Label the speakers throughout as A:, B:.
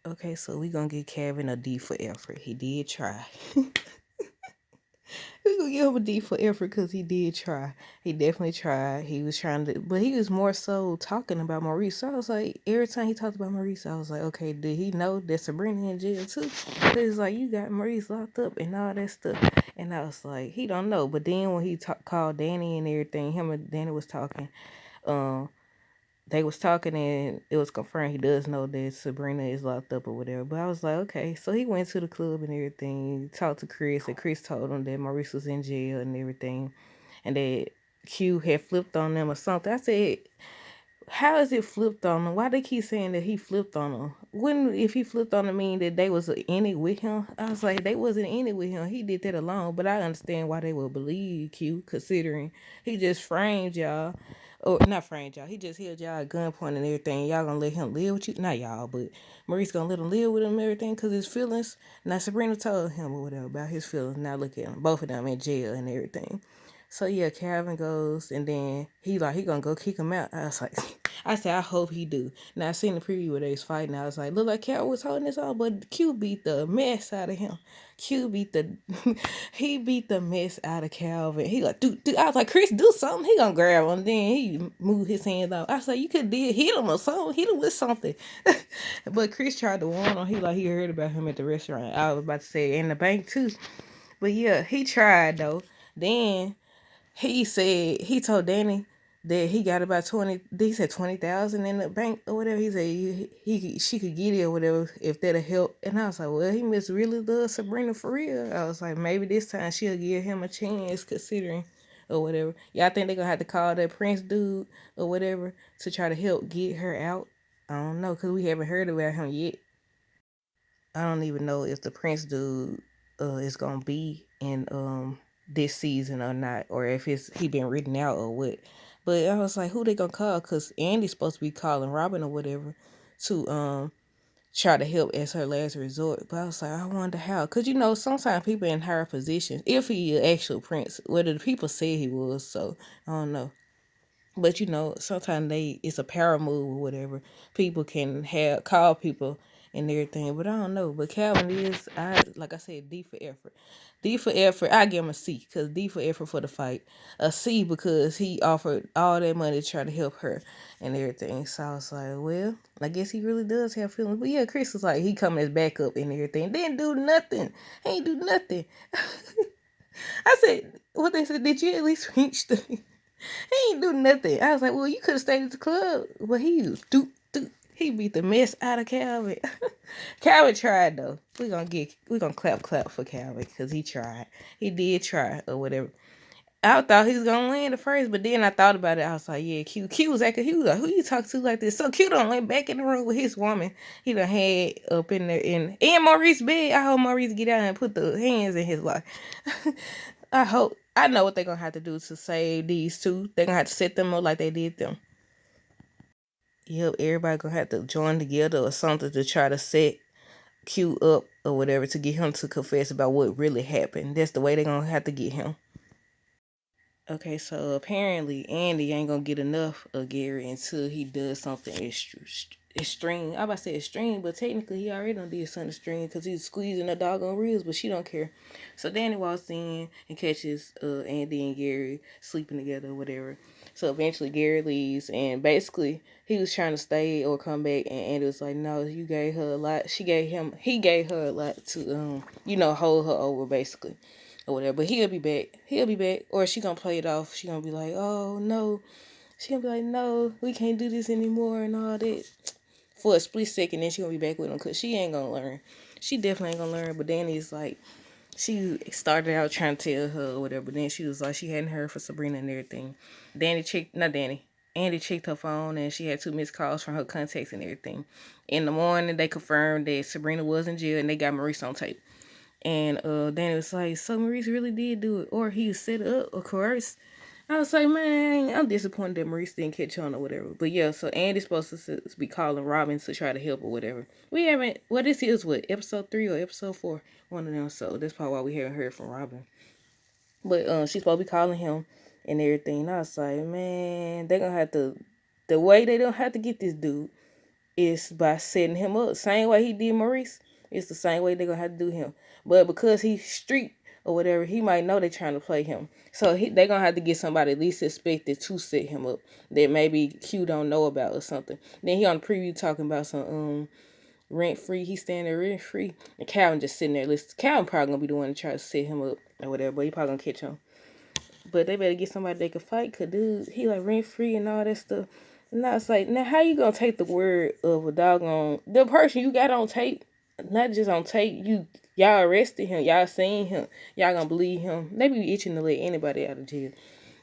A: Okay, so we gonna give Kevin a D for effort. He did try. We gonna give him a D for effort because he did try. He definitely tried. He was trying to, but he was more so talking about Maurice. So I was like, every time he talked about Maurice, I was like, okay, did he know that Sabrina in jail too? Cause like you got Maurice locked up and all that stuff, and I was like, he don't know. But then when he called Danny and everything, him and Danny was talking. Um, they was talking and it was confirmed he does know that Sabrina is locked up or whatever. But I was like, okay. So he went to the club and everything, talked to Chris, and Chris told him that Maurice was in jail and everything, and that Q had flipped on them or something. I said, how is it flipped on them? Why they keep saying that he flipped on them? Wouldn't if he flipped on them mean that they was in it with him? I was like, they wasn't in it with him. He did that alone. But I understand why they would believe Q, considering he just framed y'all. Or not framed y'all. He just held y'all at gunpoint and everything. Y'all gonna let him live with you? Not y'all, but Maurice gonna let him live with him and everything because his feelings. Now Sabrina told him or whatever about his feelings. Now look at him. Both of them in jail and everything. So yeah, Calvin goes and then he gonna go kick him out. I was like, I said I hope he do. Now I seen the preview where they was fighting. I was like, look like Calvin was holding this on, but Q beat the mess out of him. Q beat the he beat the mess out of Calvin. He like do. I was like, Chris, do something. He gonna grab him. Then he moved his hands out. I was like, you could did hit him or something. Hit him with something. But Chris tried to warn him. He heard about him at the restaurant. I was about to say in the bank too. But yeah, he tried though. Then he said he told Danny that he got about 20. He said 20,000 in the bank or whatever. He said she could get it or whatever if that'll help. And I was like, well, he must really love Sabrina for real. I was like, maybe this time she'll give him a chance considering or whatever. Y'all think they're gonna have to call that Prince dude or whatever to try to help get her out? I don't know because we haven't heard about him yet. I don't even know if the Prince dude is gonna be in this season or not, or if he been written out or what. But I was like, who they gonna call? Cause Andy's supposed to be calling Robin or whatever to try to help as her last resort. But I was like, I wonder how. Cause sometimes people in higher positions, if he an actual prince, whether the people say he was, so I don't know. But sometimes it's a power move or whatever. People can have call people and everything. But I don't know. But Calvin is like I said, D for effort. D for effort, I give him a C because D for effort for the fight. A C because he offered all that money to try to help her and everything. So I was like, well, I guess he really does have feelings. But yeah, Chris was like, he coming as backup and everything. Didn't do nothing. He ain't do nothing. I said, what they said, did you at least reach the he ain't do nothing. I was like, well, you could have stayed at the club. But he was doop. He beat the mess out of Calvin. Calvin tried though. We gonna clap for Calvin because he tried. He did try or whatever. I thought he was gonna win the first, but then I thought about it. I was like, yeah, Q was acting. He was like, who you talk to like this? So Q done went back in the room with his woman. He done had up in there in Maurice bed. I hope Maurice get out and put the hands in his life. I know what they're gonna have to do to save these two. They're gonna have to set them up like they did them. Yep, everybody gonna have to join together or something to try to set Q up or whatever to get him to confess about what really happened. That's the way they're gonna have to get him. Okay, so apparently Andy ain't gonna get enough of Gary until he does something extreme. I about to say extreme, but technically he already done did something extreme because he's squeezing the doggone reels, but she don't care. So Danny walks in and catches Andy and Gary sleeping together or whatever. So eventually Gary leaves and basically he was trying to stay or come back and Andy was like, no, you gave her a lot. He gave her a lot to hold her over basically or whatever. But he'll be back. He'll be back. Or she gonna play it off. She gonna be like, oh no. She gonna be like, no, we can't do this anymore and all that. For a split second, then she gonna be back with him because she ain't gonna learn. She definitely ain't gonna learn. But Danny's like, she started out trying to tell her or whatever. But then she was like, she hadn't heard from Sabrina and everything. Andy checked her phone and she had 2 missed calls from her contacts and everything. In the morning, they confirmed that Sabrina was in jail and they got Maurice on tape. And Danny was like, so Maurice really did do it. Or he was set up or coerced. I was like, man, I'm disappointed that Maurice didn't catch on or whatever. But yeah, so Andy's supposed to be calling Robin to try to help or whatever. We haven't, this is what, episode 3 or episode 4? One of them. So that's probably why we haven't heard from Robin. But she's supposed to be calling him and everything. And I was like, man, they're going to have to, the way they don't have to get this dude is by setting him up. Same way he did Maurice, it's the same way they're gonna have to do him. But because he's street or whatever, he might know they're trying to play him. So they're gonna have to get somebody at least suspected to set him up that maybe Q don't know about or something. Then he on the preview talking about some rent free. He's staying there rent free, and Calvin just sitting there listening. Calvin probably gonna be the one to try to set him up or whatever, but he probably gonna catch him. But they better get somebody they can fight, cause dude, he like rent free and all that stuff. And I was like, now how you gonna take the word of a doggone the person you got on tape, not just on tape, y'all arrested him, y'all seen him, y'all gonna believe him. They be itching to let anybody out of jail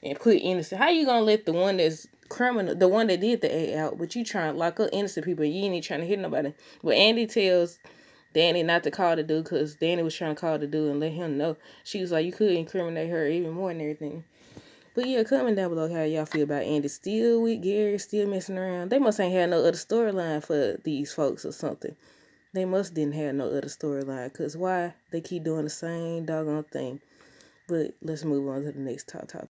A: and put innocent. How you gonna let the one that's criminal, the one that did the A out, but you trying to lock up innocent people, you ain't even trying to hit nobody. But Andy tells Danny not to call the dude because Danny was trying to call the dude and let him know. She was like, you could incriminate her even more and everything. But yeah, comment down below how y'all feel about Andy still with Gary, still messing around. They must ain't had no other storyline for these folks or something. They must didn't have no other storyline, because why they keep doing the same doggone thing. But let's move on to the next topic.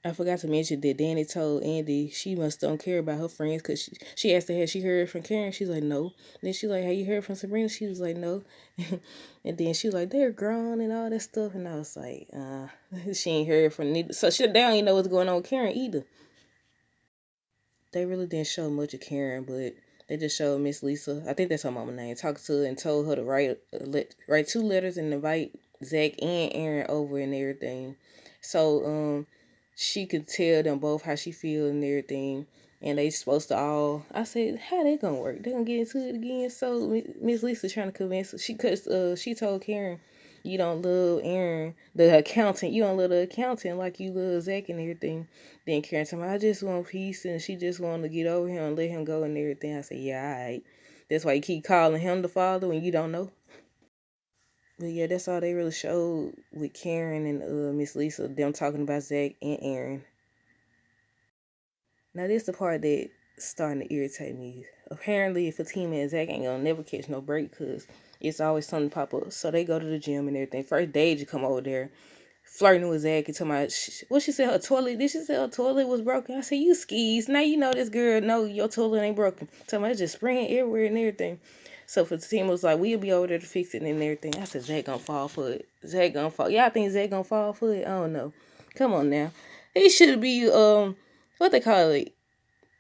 A: I forgot to mention that Danny told Andy she must don't care about her friends, because she asked her, had she heard from Karen? She's like, no. Then she like, have you heard from Sabrina? She was like, no. And then she was like, they're grown and all that stuff. And I was like, she ain't heard from neither. So they don't even know what's going on with Karen either. They really didn't show much of Karen, but they just showed Miss Lisa. I think that's her mama name. Talked to her and told her to write 2 letters and invite Zach and Aaron over and everything. So she could tell them both how she feel and everything. And they supposed to all. I said, how they gonna work? They gonna get into it again? So Miss Lisa trying to convince her. She told Karen, you don't love Aaron, the accountant. You don't love the accountant like you love Zach and everything. Then Karen told me, I just want peace, and she just wanted to get over him and let him go and everything. I said, yeah, all right. That's why you keep calling him the father when you don't know. But yeah, that's all they really showed with Karen and Miss Lisa, them talking about Zach and Aaron. Now this the part that starting to irritate me. Apparently, Fatima and Zach ain't gonna never catch no break, because it's always something pop up. So they go to the gym and everything. First, Deja come over there flirting with Zach and talking about what she said her toilet. Did she say her toilet was broken? I said, you skis. Now you know this girl. No, your toilet ain't broken. Talking about it's just spraying everywhere and everything. So Fatima was like, we'll be over there to fix it and everything. I said, Zach gonna fall for it. Zach gonna fall. Y'all think Zach gonna fall for it? I don't know. Come on now. He should be what they call it,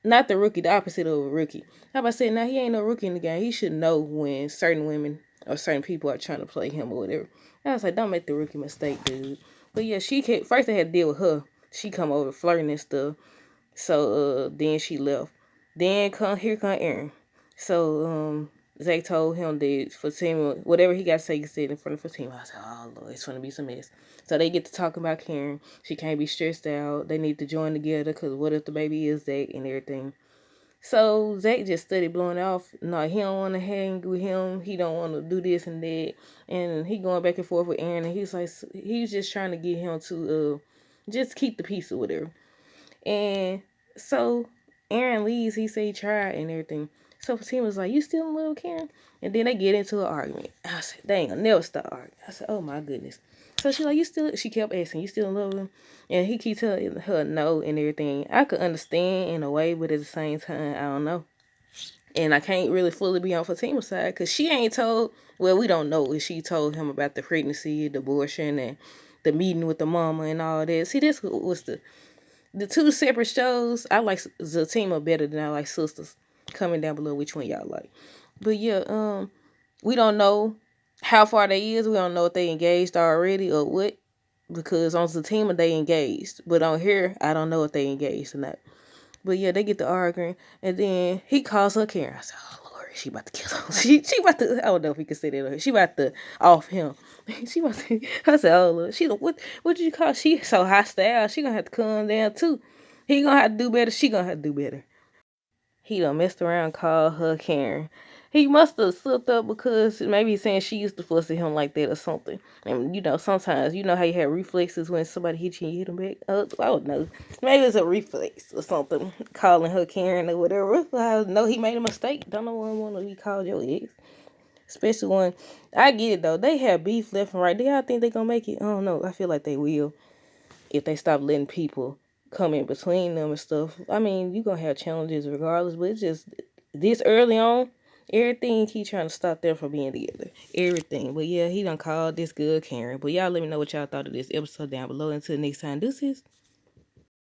A: not the rookie, the opposite of a rookie. How about saying, now he ain't no rookie in the game. He should know when certain women or certain people are trying to play him or whatever. I was like, don't make the rookie mistake, dude. But yeah, she came, first they had to deal with her. She come over flirting and stuff. So then she left. Then here come Aaron. So Zach told him that Fatima, whatever he got to say, he said in front of Fatima. I said, oh Lord, it's gonna be some mess. So they get to talking about Karen. She can't be stressed out. They need to join together, because what if the baby is Zach and everything. So Zach just started blowing off. No, he don't want to hang with him. He don't want to do this and that. And he going back and forth with Aaron. And he's like, he's just trying to get him to just keep the peace or whatever. And so Aaron leaves. He say he tried and everything. So Fatima was like, you still in love with Karen? And then they get into an argument. I said, they ain't gonna never stop arguing. I said, oh my goodness. So she like, she kept asking, you still in love with him? And he keep telling her no and everything. I could understand in a way, but at the same time, I don't know. And I can't really fully be on Fatima's side, because she ain't told, well, we don't know if she told him about the pregnancy, the abortion, and the meeting with the mama and all that. See, this was the 2 separate shows. I like Zatima better than I like Sistas. Comment down below which one y'all like. But yeah, we don't know how far they is. We don't know if they engaged already or what. Because on Zatima they engaged. But on here, I don't know if they engaged or not. But yeah, they get to arguing. And then he calls her Karen. I said, oh Lord, she about to kill him. She about to, I don't know if we can say that. She about to off him. She about to, I said, oh Lord, what did you call? She so hostile. She gonna have to calm down too. He gonna have to do better. She gonna have to do better. He done messed around and called her Karen. He must have slipped up, because maybe he's saying she used to fuss at him like that or something. And sometimes, how you have reflexes when somebody hits you and you hit them back? I don't know. Maybe it's a reflex or something. Calling her Karen or whatever. I know he made a mistake. Don't know one want to be called your ex. Especially when, I get it though. They have beef left and right. Do y'all think they gonna make it? I don't know. I feel like they will, if they stop letting people come in between them and stuff. I mean, you gonna have challenges regardless, but this early on, everything he trying to stop them from being together. Everything. But yeah, he done called this good Karen. But y'all let me know what y'all thought of this episode down below. Until next time, deuces.